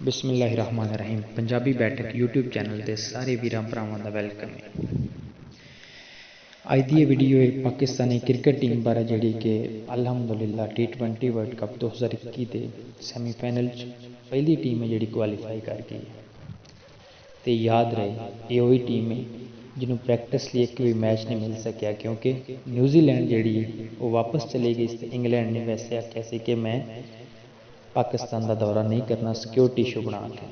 बिस्मिल्लाहिर्रहमानिर्रहीम। पंजाबी बैठक YouTube channel के सारे वीरां भरावां दा वेलकम है। अज दी वीडियो पाकिस्तानी क्रिकेट टीम बारे जिहड़ी कि अलहमदुलिल्लाह T20 वर्ल्ड कप 2021 के सैमीफाइनल पहली टीम है जिहड़ी क्वालीफाई कर गई है। तो याद रहे ये वही टीम है जिन्हों प्रैक्टिस लिए एक भी मैच नहीं मिल सकिया, क्योंकि न्यूजीलैंड जिहड़ी है वो वापस चली गई। इंग्लैंड ने वैसे आख्या सी कि मैं पाकिस्तान का दौरा नहीं करना, सिक्योरिटी इशू बना के।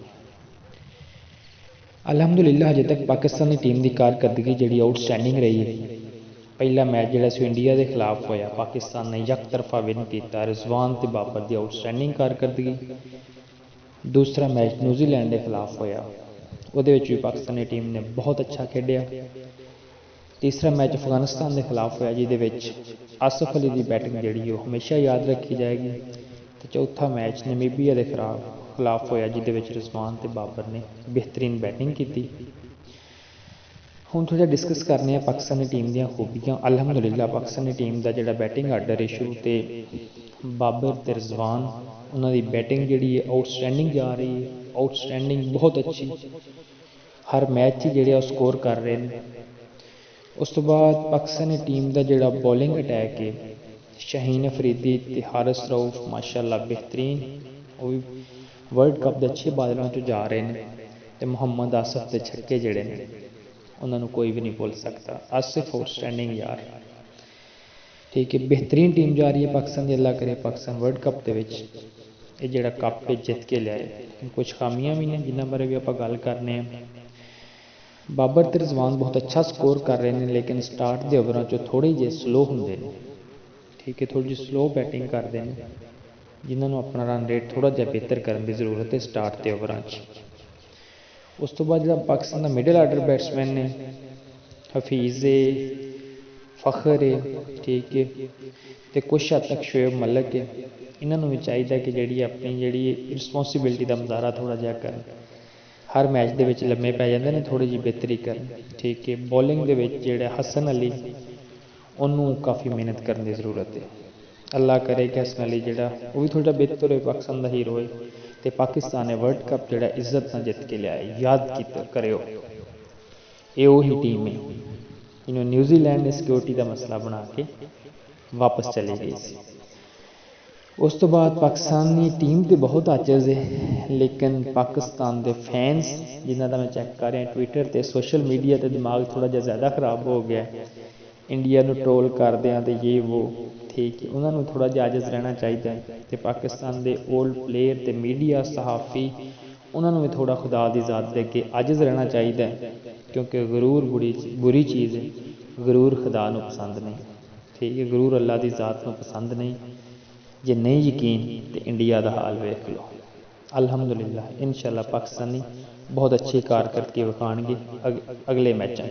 अलहमदुलिल्लाह अजे तक पाकिस्तानी टीम की कारकर्दगी जी आउटस्टैंडिंग रही है। पहला मैच जो इंडिया के खिलाफ होया, पाकिस्तान ने यक तरफा विन किया, रिजवान ते बाबर की आउटस्टैंडिंग कारकर्दगी। दूसरा मैच न्यूजीलैंड के खिलाफ होया, उहदे भी पाकिस्तानी टीम ने बहुत अच्छा खेडिया। तीसरा मैच अफगानिस्तान के खिलाफ होया, जिहदे आसिफ अली की बैटिंग जी हमेशा याद रखी जाएगी। तो चौथा मैच नमीबिया के खिलाफ होया, जिहदे रिजवान ते बाबर ने बेहतरीन बैटिंग की। हुण थोड़ा डिस्कस करने पाकिस्तानी टीम दी खूबियां। अलहमदुलिल्लाह पाकिस्तानी टीम का जो बैटिंग आर्डर है शुरू ते बाबर ते रिजवान, उन्होंने बैटिंग जी आउटस्टैंडिंग जा रही है, आउटस्टैंडिंग बहुत अच्छी, हर मैच ही जो स्कोर कर रहे हैं। उस तो बाद पाकिस्तानी टीम का जो बॉलिंग अटैक है, शाहीन अफरीदी ते हारिस रऊफ माशाअल्लाह बेहतरीन, वो भी वर्ल्ड कप के अच्छे बादलों चो जा रहे हैं। तो मुहम्मद आसिफ के छक्के जोड़े ने उन्होंने कोई भी नहीं भूल सकता। आसिफ आउटस्टैंडिंग यार, ठीक है, बेहतरीन टीम जा रही है पाकिस्तान की। अल्लाह करे पाकिस्तान वर्ल्ड कप के जो कप जित के लिया। कुछ खामियां भी ने जिन्होंने बारे भी आप गल करने। बाबर ते रिजवान बहुत अच्छा स्कोर कर रहे हैं, लेकिन स्टार्ट के ओवरों चो थोड़े जे स्लो होंगे, ठीक है, थोड़ी जी स्लो बैटिंग करते हैं, जिन्होंने अपना रन रेट थोड़ा जहा बेहतर करने की जरूरत है स्टार्ट के ओवरों। उस तो बाद जो पाकिस्तान का मिडल आर्डर बैट्समैन ने हफीज़ फखर है, ठीक है, तो कुछ हद तक शोएब मलिक है। इन्होंने भी चाहिए कि जी अपनी जी रिस्पोंसिबिलिटी का मुजाहरा थोड़ा जहा कर, हर मैच के लम्बे पै जाते हैं, थोड़ी जी बेहतरी कर, ठीक है। बॉलिंग के हसन अली उन्होंने काफ़ी मेहनत करने की जरूरत है। अल्लाह करे कि हसन अली जो भी थोड़ा बेहतर है, पाकिस्तान का हीरो है, तो पाकिस्तान ने वर्ल्ड कप जो इज्जत न जित के लिया। याद करो ये वही टीम है इन्होंने न्यूजीलैंड ने सिक्योरिटी का मसला बना के वापस चली गई सी। उस तो बाद पाकिस्तानी टीम तो बहुत आजज है, लेकिन पाकिस्तान के फैंस जिन्हों का मैं चैक कर रहा ट्विटर पर सोशल मीडिया पर दिमाग थोड़ा जहा ज़्यादा खराब हो गया। इंडिया को ट्रोल करते हैं तो ये वो, ठीक है, उन्होंने थोड़ा जहा आजज रहना चाहिए। तो पाकिस्तान के ओल्ड प्लेयर ते मीडिया सहाफ़ी उन्होंने भी थोड़ा खुदा की ज़ात दे के आजज रहना चाहिए, क्योंकि गरूर बुरी चीज़ है। गरूर खुदा को पसंद नहीं, ठीक है, गरूर अल्लाह की ज़ात को पसंद नहीं। जे नहीं यकीन तो इंडिया का हाल वेख लो। अल्हम्दुलिल्लाह इंशाअल्लाह पाकिस्तानी बहुत अच्छी कारकर्दगी विखाणगे अगले मैचों।